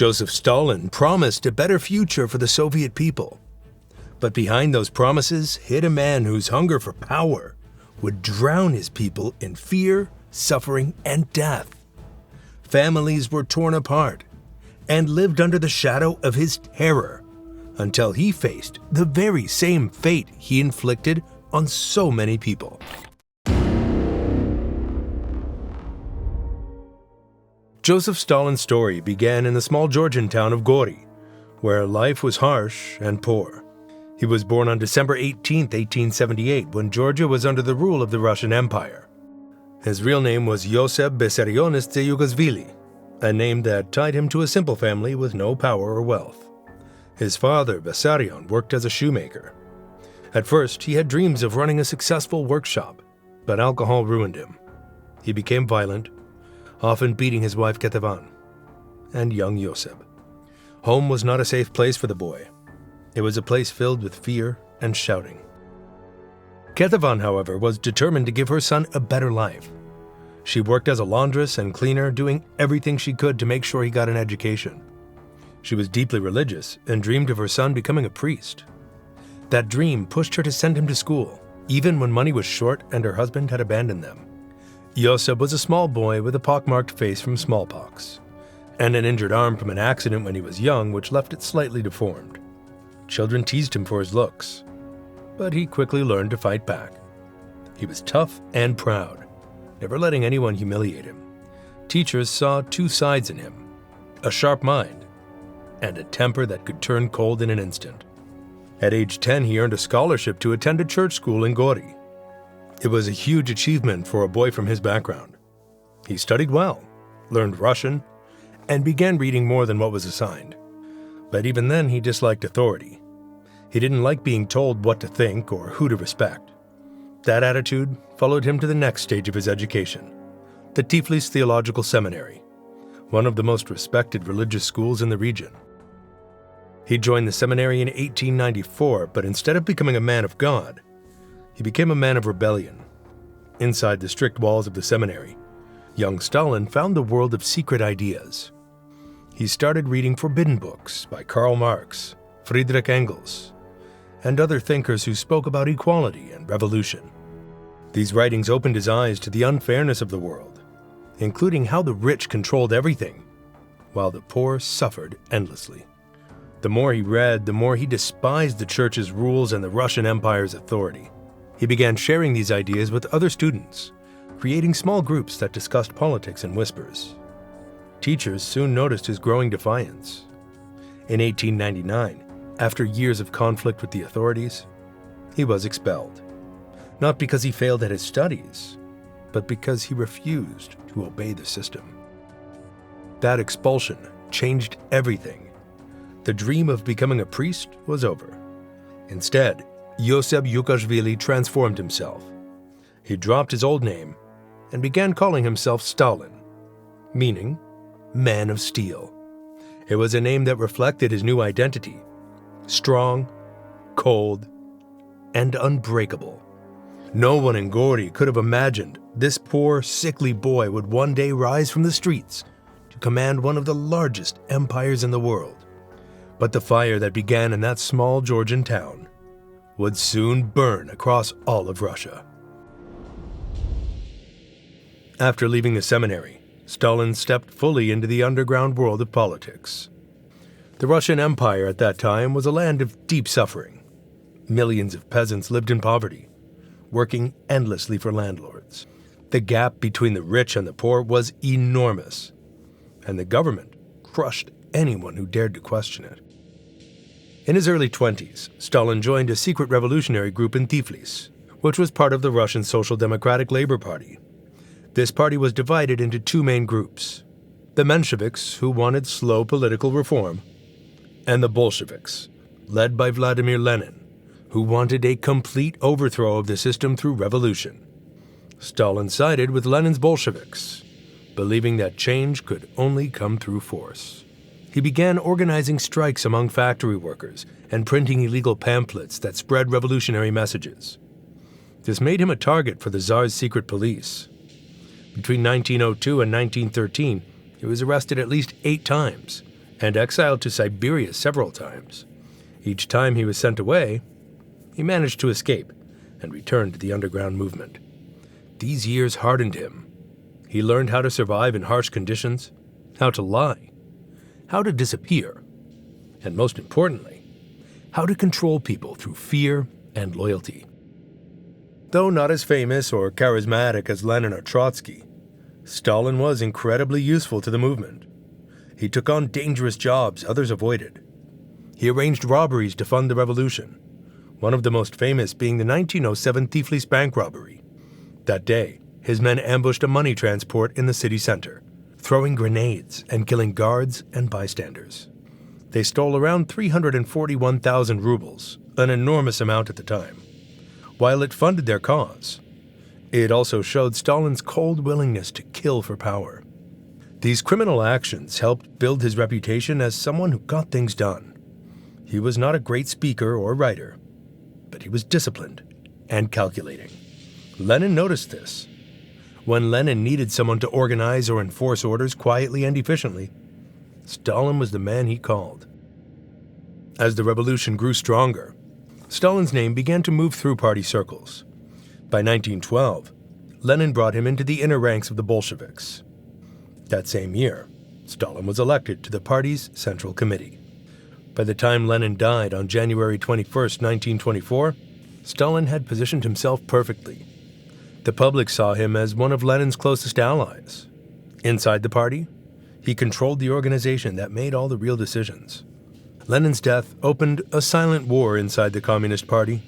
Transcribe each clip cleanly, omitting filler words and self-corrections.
Joseph Stalin promised a better future for the Soviet people. But behind those promises hid a man whose hunger for power would drown his people in fear, suffering, and death. Families were torn apart and lived under the shadow of his terror until he faced the very same fate he inflicted on so many people. Joseph Stalin's story began in the small Georgian town of Gori, where life was harsh and poor. He was born on December 18, 1878, when Georgia was under the rule of the Russian Empire. His real name was Yosef Vissarionis Yugosvili, a name that tied him to a simple family with no power or wealth. His father, Vissarion, worked as a shoemaker. At first, he had dreams of running a successful workshop, but alcohol ruined him. He became violent, often beating his wife Ketevan and young Yosef. Home was not a safe place for the boy. It was a place filled with fear and shouting. Ketevan, however, was determined to give her son a better life. She worked as a laundress and cleaner, doing everything she could to make sure he got an education. She was deeply religious and dreamed of her son becoming a priest. That dream pushed her to send him to school, even when money was short and her husband had abandoned them. Yosef was a small boy with a pockmarked face from smallpox, and an injured arm from an accident when he was young, which left it slightly deformed. Children teased him for his looks, but he quickly learned to fight back. He was tough and proud, never letting anyone humiliate him. Teachers saw two sides in him: a sharp mind and a temper that could turn cold in an instant. At age 10, he earned a scholarship to attend a church school in Gori. It was a huge achievement for a boy from his background. He studied well, learned Russian, and began reading more than what was assigned. But even then, he disliked authority. He didn't like being told what to think or who to respect. That attitude followed him to the next stage of his education, the Tiflis Theological Seminary, one of the most respected religious schools in the region. He joined the seminary in 1894, but instead of becoming a man of God, he became a man of rebellion. Inside the strict walls of the seminary, young Stalin found the world of secret ideas. He started reading forbidden books by Karl Marx, Friedrich Engels, and other thinkers who spoke about equality and revolution. These writings opened his eyes to the unfairness of the world, including how the rich controlled everything, while the poor suffered endlessly. The more he read, the more he despised the church's rules and the Russian Empire's authority. He began sharing these ideas with other students, creating small groups that discussed politics in whispers. Teachers soon noticed his growing defiance. In 1899, after years of conflict with the authorities, he was expelled. Not because he failed at his studies, but because he refused to obey the system. That expulsion changed everything. The dream of becoming a priest was over. Instead, Yosef Yugosvili transformed himself. He dropped his old name and began calling himself Stalin, meaning Man of Steel. It was a name that reflected his new identity: strong, cold, and unbreakable. No one in Gori could have imagined this poor, sickly boy would one day rise from the streets to command one of the largest empires in the world. But the fire that began in that small Georgian town would soon burn across all of Russia. After leaving the seminary, Stalin stepped fully into the underground world of politics. The Russian Empire at that time was a land of deep suffering. Millions of peasants lived in poverty, working endlessly for landlords. The gap between the rich and the poor was enormous, and the government crushed anyone who dared to question it. In his early 20s, Stalin joined a secret revolutionary group in Tiflis, which was part of the Russian Social Democratic Labor Party. This party was divided into two main groups: the Mensheviks, who wanted slow political reform, and the Bolsheviks, led by Vladimir Lenin, who wanted a complete overthrow of the system through revolution. Stalin sided with Lenin's Bolsheviks, believing that change could only come through force. He began organizing strikes among factory workers and printing illegal pamphlets that spread revolutionary messages. This made him a target for the Tsar's secret police. Between 1902 and 1913, he was arrested at least 8 times and exiled to Siberia several times. Each time he was sent away, he managed to escape and return to the underground movement. These years hardened him. He learned how to survive in harsh conditions, how to lie, how to disappear, and most importantly, how to control people through fear and loyalty. Though not as famous or charismatic as Lenin or Trotsky, Stalin was incredibly useful to the movement. He took on dangerous jobs others avoided. He arranged robberies to fund the revolution, one of the most famous being the 1907 Tiflis bank robbery. That day, his men ambushed a money transport in the city center, throwing grenades and killing guards and bystanders. They stole around 341,000 rubles, an enormous amount at the time. While it funded their cause, it also showed Stalin's cold willingness to kill for power. These criminal actions helped build his reputation as someone who got things done. He was not a great speaker or writer, but he was disciplined and calculating. Lenin noticed this. When Lenin needed someone to organize or enforce orders quietly and efficiently, Stalin was the man he called. As the revolution grew stronger, Stalin's name began to move through party circles. By 1912, Lenin brought him into the inner ranks of the Bolsheviks. That same year, Stalin was elected to the party's Central Committee. By the time Lenin died on January 21, 1924, Stalin had positioned himself perfectly. The public saw him as one of Lenin's closest allies. Inside the party, he controlled the organization that made all the real decisions. Lenin's death opened a silent war inside the Communist Party.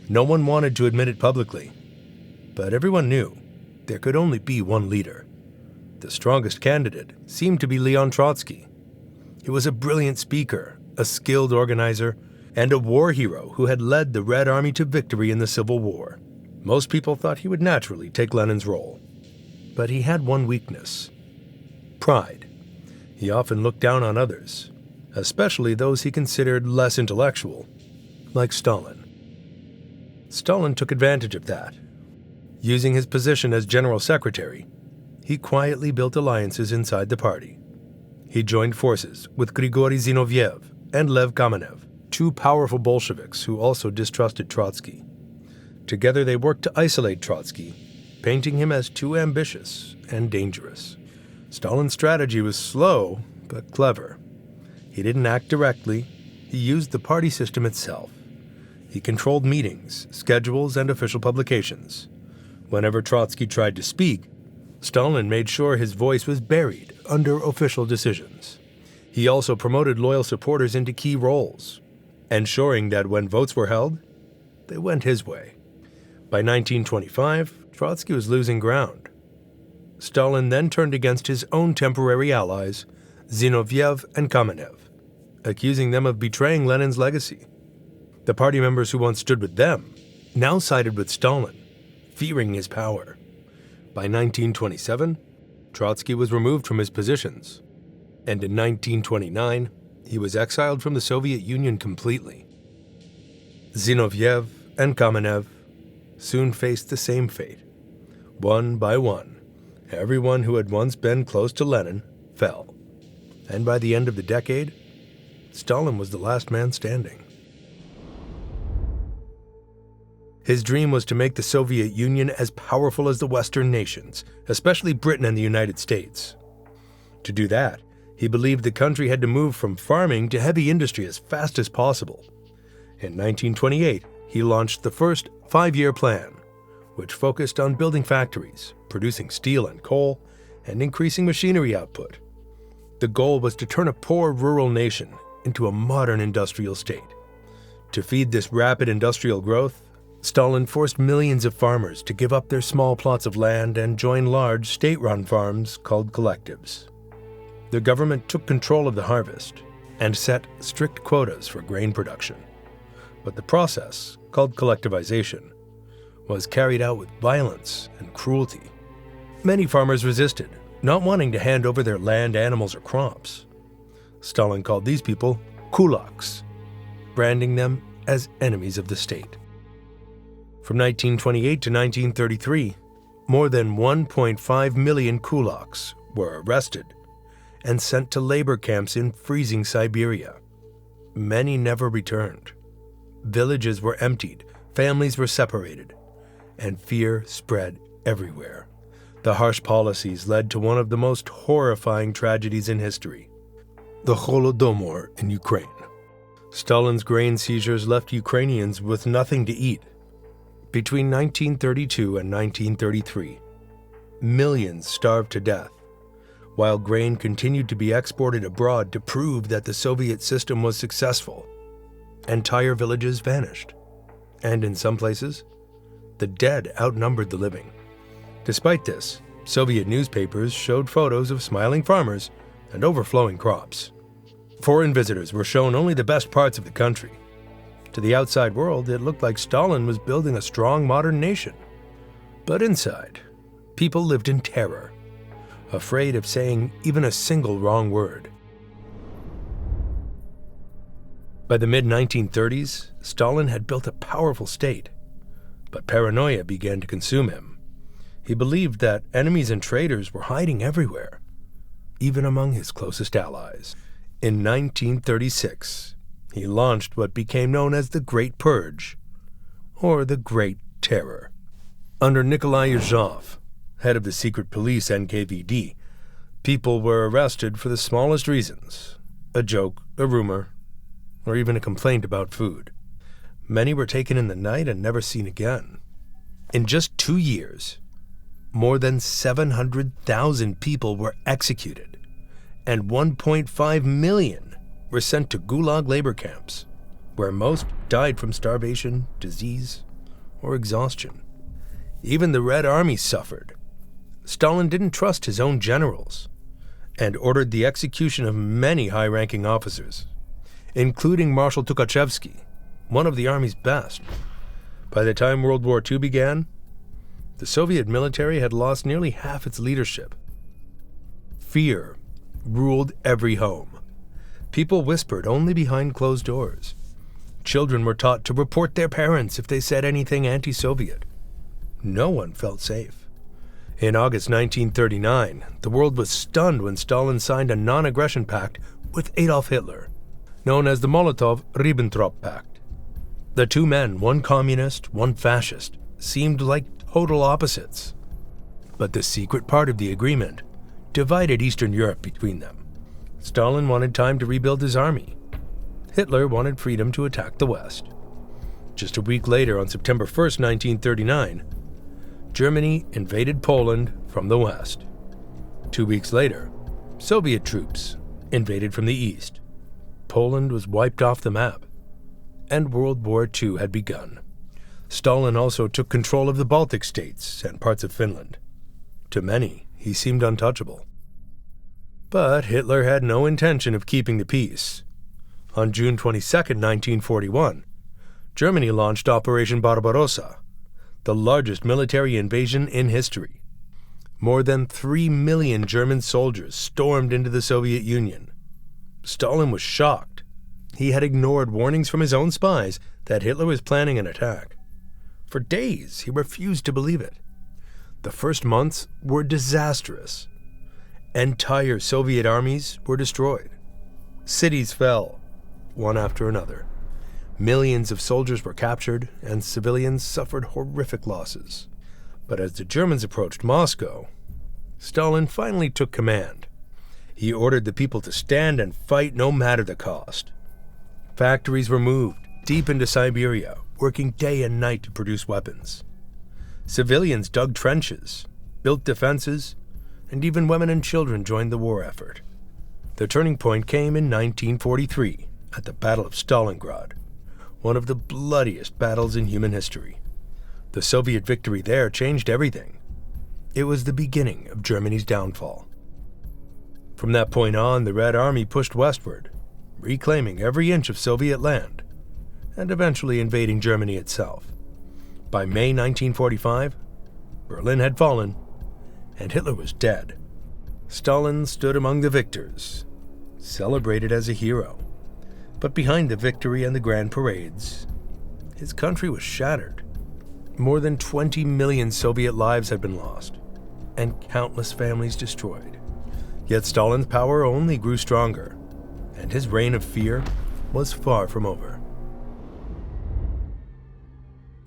No one wanted to admit it publicly, but everyone knew there could only be one leader. The strongest candidate seemed to be Leon Trotsky. He was a brilliant speaker, a skilled organizer, and a war hero who had led the Red Army to victory in the Civil War. Most people thought he would naturally take Lenin's role. But he had one weakness: pride. He often looked down on others, especially those he considered less intellectual, like Stalin. Stalin took advantage of that. Using his position as general secretary, he quietly built alliances inside the party. He joined forces with Grigory Zinoviev and Lev Kamenev, two powerful Bolsheviks who also distrusted Trotsky. Together they worked to isolate Trotsky, painting him as too ambitious and dangerous. Stalin's strategy was slow but clever. He didn't act directly. He used the party system itself. He controlled meetings, schedules, and official publications. Whenever Trotsky tried to speak, Stalin made sure his voice was buried under official decisions. He also promoted loyal supporters into key roles, ensuring that when votes were held, they went his way. By 1925, Trotsky was losing ground. Stalin then turned against his own temporary allies, Zinoviev and Kamenev, accusing them of betraying Lenin's legacy. The party members who once stood with them now sided with Stalin, fearing his power. By 1927, Trotsky was removed from his positions, and in 1929, he was exiled from the Soviet Union completely. Zinoviev and Kamenev soon faced the same fate. One by one, everyone who had once been close to Lenin fell, and by the end of the decade, Stalin was the last man standing. His dream was to make the Soviet Union as powerful as the Western nations, especially Britain and the United States. To do that, he believed the country had to move from farming to heavy industry as fast as possible. In 1928, he launched the first 5-year plan, which focused on building factories, producing steel and coal, and increasing machinery output. The goal was to turn a poor rural nation into a modern industrial state. To feed this rapid industrial growth, Stalin forced millions of farmers to give up their small plots of land and join large state-run farms called collectives. The government took control of the harvest and set strict quotas for grain production. But the process, called collectivization, was carried out with violence and cruelty. Many farmers resisted, not wanting to hand over their land, animals, or crops. Stalin called these people kulaks, branding them as enemies of the state. From 1928 to 1933, more than 1.5 million kulaks were arrested and sent to labor camps in freezing Siberia. Many never returned. Villages were emptied, families were separated, and fear spread everywhere. The harsh policies led to one of the most horrifying tragedies in history, the Holodomor in Ukraine. Stalin's grain seizures left Ukrainians with nothing to eat. Between 1932 and 1933, millions starved to death, while grain continued to be exported abroad to prove that the Soviet system was successful. Entire villages vanished, and in some places, the dead outnumbered the living. Despite this, Soviet newspapers showed photos of smiling farmers and overflowing crops. Foreign visitors were shown only the best parts of the country. To the outside world, it looked like Stalin was building a strong modern nation. But inside, people lived in terror, afraid of saying even a single wrong word. By the mid-1930s, Stalin had built a powerful state, but paranoia began to consume him. He believed that enemies and traitors were hiding everywhere, even among his closest allies. In 1936, he launched what became known as the Great Purge, or the Great Terror. Under Nikolai Yuzhov, head of the secret police NKVD, people were arrested for the smallest reasons: a joke, a rumor, or even a complaint about food. Many were taken in the night and never seen again. In just 2 years, more than 700,000 people were executed, and 1.5 million were sent to gulag labor camps, where most died from starvation, disease, or exhaustion. Even the Red Army suffered. Stalin didn't trust his own generals and ordered the execution of many high-ranking officers, including Marshal Tukhachevsky, one of the army's best. By the time World War II began, the Soviet military had lost nearly half its leadership. Fear ruled every home. People whispered only behind closed doors. Children were taught to report their parents if they said anything anti-Soviet. No one felt safe. In August 1939, the world was stunned when Stalin signed a non-aggression pact with Adolf Hitler, known as the Molotov-Ribbentrop Pact. The two men, one communist, one fascist, seemed like total opposites. But the secret part of the agreement divided Eastern Europe between them. Stalin wanted time to rebuild his army. Hitler wanted freedom to attack the West. Just a week later, on September 1st, 1939, Germany invaded Poland from the west. 2 weeks later, Soviet troops invaded from the east. Poland was wiped off the map, and World War II had begun. Stalin also took control of the Baltic states and parts of Finland. To many, he seemed untouchable. But Hitler had no intention of keeping the peace. On June 22, 1941, Germany launched Operation Barbarossa, the largest military invasion in history. More than 3 million German soldiers stormed into the Soviet Union. Stalin was shocked. He had ignored warnings from his own spies that Hitler was planning an attack. For days, he refused to believe it. The first months were disastrous. Entire Soviet armies were destroyed. Cities fell, one after another. Millions of soldiers were captured, and civilians suffered horrific losses. But as the Germans approached Moscow, Stalin finally took command. He ordered the people to stand and fight no matter the cost. Factories were moved deep into Siberia, working day and night to produce weapons. Civilians dug trenches, built defenses, and even women and children joined the war effort. The turning point came in 1943 at the Battle of Stalingrad, one of the bloodiest battles in human history. The Soviet victory there changed everything. It was the beginning of Germany's downfall. From that point on, the Red Army pushed westward, reclaiming every inch of Soviet land, and eventually invading Germany itself. By May 1945, Berlin had fallen, and Hitler was dead. Stalin stood among the victors, celebrated as a hero. But behind the victory and the grand parades, his country was shattered. More than 20 million Soviet lives had been lost, and countless families destroyed. Yet Stalin's power only grew stronger, and his reign of fear was far from over.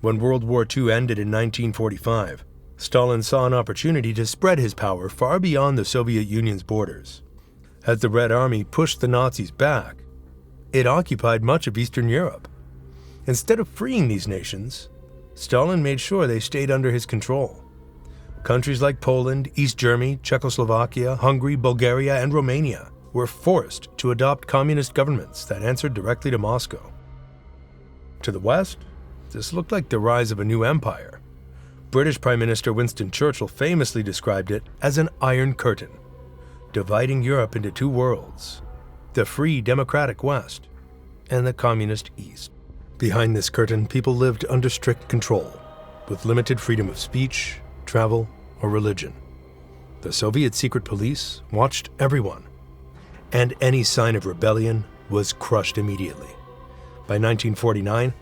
When World War II ended in 1945, Stalin saw an opportunity to spread his power far beyond the Soviet Union's borders. As the Red Army pushed the Nazis back, it occupied much of Eastern Europe. Instead of freeing these nations, Stalin made sure they stayed under his control. Countries like Poland, East Germany, Czechoslovakia, Hungary, Bulgaria, and Romania were forced to adopt communist governments that answered directly to Moscow. To the west, this looked like the rise of a new empire. British Prime Minister Winston Churchill famously described it as an iron curtain, dividing Europe into two worlds, the free democratic West and the communist East. Behind this curtain, people lived under strict control, with limited freedom of speech, travel, or religion. The Soviet secret police watched everyone, and any sign of rebellion was crushed immediately. By 1949,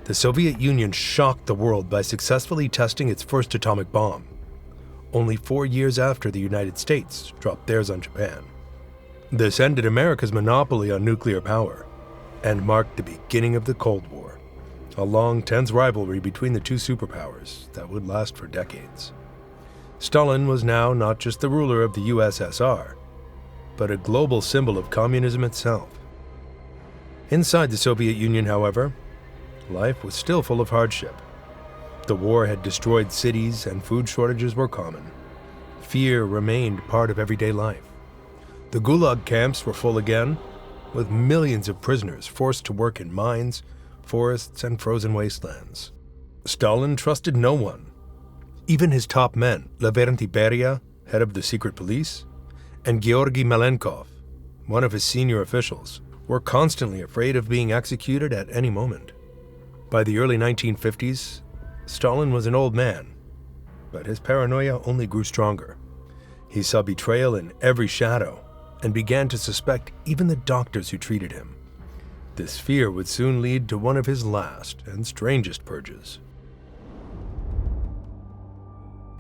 the Soviet Union shocked the world by successfully testing its first atomic bomb, only 4 years after the United States dropped theirs on Japan. This ended America's monopoly on nuclear power and marked the beginning of the Cold War, a long, tense rivalry between the two superpowers that would last for decades. Stalin was now not just the ruler of the USSR, but a global symbol of communism itself. Inside the Soviet Union, however, life was still full of hardship. The war had destroyed cities and food shortages were common. Fear remained part of everyday life. The Gulag camps were full again, with millions of prisoners forced to work in mines, forests, and frozen wastelands. Stalin trusted no one. Even his top men, Lavrentiy Beria, head of the secret police, and Georgy Malenkov, one of his senior officials, were constantly afraid of being executed at any moment. By the early 1950s, Stalin was an old man, but his paranoia only grew stronger. He saw betrayal in every shadow and began to suspect even the doctors who treated him. This fear would soon lead to one of his last and strangest purges.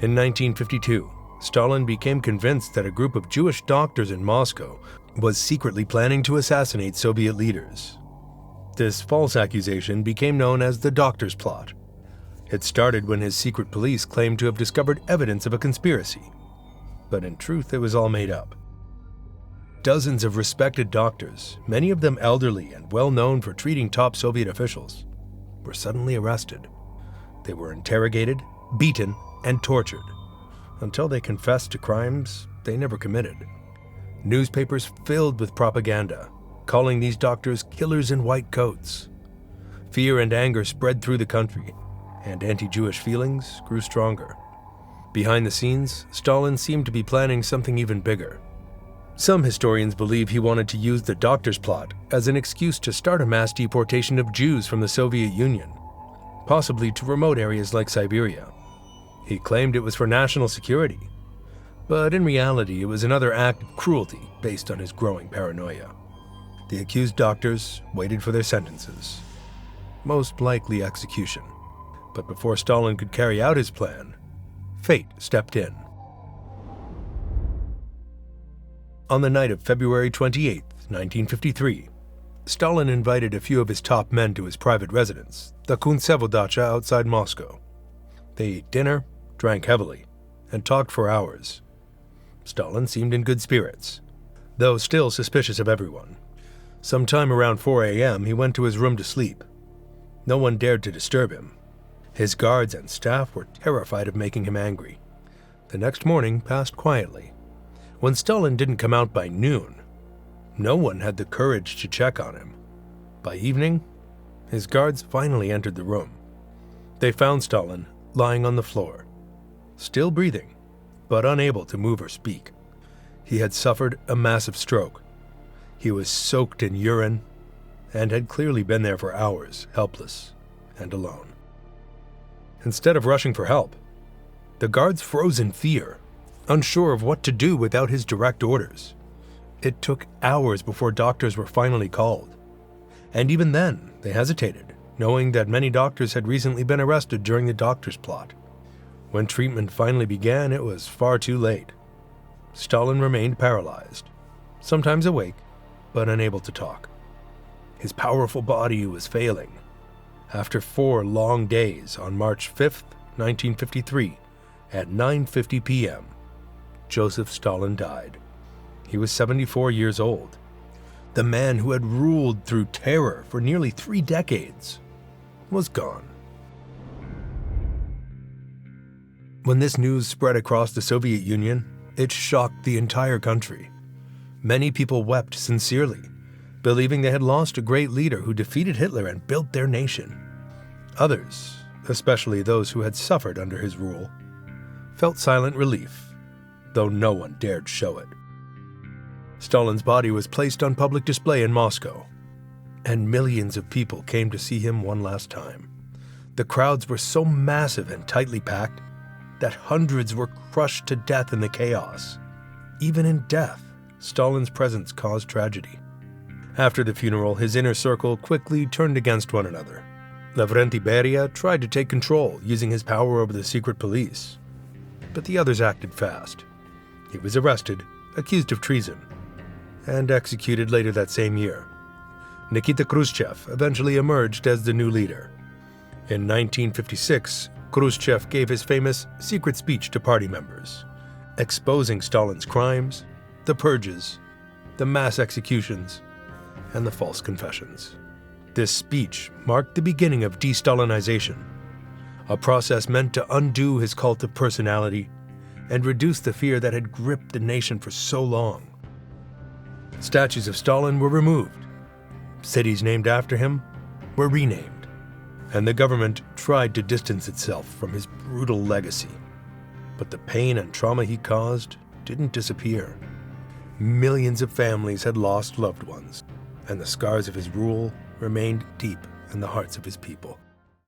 In 1952, Stalin became convinced that a group of Jewish doctors in Moscow was secretly planning to assassinate Soviet leaders. This false accusation became known as the Doctor's Plot. It started when his secret police claimed to have discovered evidence of a conspiracy, but in truth it was all made up. Dozens of respected doctors, many of them elderly and well known for treating top Soviet officials, were suddenly arrested. They were interrogated, beaten, and tortured, until they confessed to crimes they never committed. Newspapers filled with propaganda, calling these doctors killers in white coats. Fear and anger spread through the country, and anti-Jewish feelings grew stronger. Behind the scenes, Stalin seemed to be planning something even bigger. Some historians believe he wanted to use the Doctor's Plot as an excuse to start a mass deportation of Jews from the Soviet Union, possibly to remote areas like Siberia. He claimed it was for national security, but in reality it was another act of cruelty based on his growing paranoia. The accused doctors waited for their sentences, most likely execution. But before Stalin could carry out his plan, fate stepped in. On the night of February 28, 1953, Stalin invited a few of his top men to his private residence, the Kuntsevo dacha outside Moscow. They ate dinner, drank heavily, and talked for hours. Stalin seemed in good spirits, though still suspicious of everyone. Sometime around 4 a.m., he went to his room to sleep. No one dared to disturb him. His guards and staff were terrified of making him angry. The next morning passed quietly. When Stalin didn't come out by noon, no one had the courage to check on him. By evening, his guards finally entered the room. They found Stalin lying on the floor, still breathing, but unable to move or speak. He had suffered a massive stroke. He was soaked in urine and had clearly been there for hours, helpless and alone. Instead of rushing for help, the guards froze in fear, unsure of what to do without his direct orders. It took hours before doctors were finally called. And even then, they hesitated, knowing that many doctors had recently been arrested during the Doctor's Plot. When treatment finally began, it was far too late. Stalin remained paralyzed, sometimes awake, but unable to talk. His powerful body was failing. After 4 long days, on March 5, 1953, at 9:50 p.m., Joseph Stalin died. He was 74 years old. The man who had ruled through terror for nearly 3 decades was gone. When this news spread across the Soviet Union, it shocked the entire country. Many people wept sincerely, believing they had lost a great leader who defeated Hitler and built their nation. Others, especially those who had suffered under his rule, felt silent relief, though no one dared show it. Stalin's body was placed on public display in Moscow, and millions of people came to see him one last time. The crowds were so massive and tightly packed that hundreds were crushed to death in the chaos. Even in death, Stalin's presence caused tragedy. After the funeral, his inner circle quickly turned against one another. Lavrenti Beria tried to take control using his power over the secret police, but the others acted fast. He was arrested, accused of treason, and executed later that same year. Nikita Khrushchev eventually emerged as the new leader. In 1956, Khrushchev gave his famous secret speech to party members, exposing Stalin's crimes, the purges, the mass executions, and the false confessions. This speech marked the beginning of de-Stalinization, a process meant to undo his cult of personality and reduce the fear that had gripped the nation for so long. Statues of Stalin were removed, cities named after him were renamed, and the government tried to distance itself from his brutal legacy. But the pain and trauma he caused didn't disappear. Millions of families had lost loved ones, and the scars of his rule remained deep in the hearts of his people.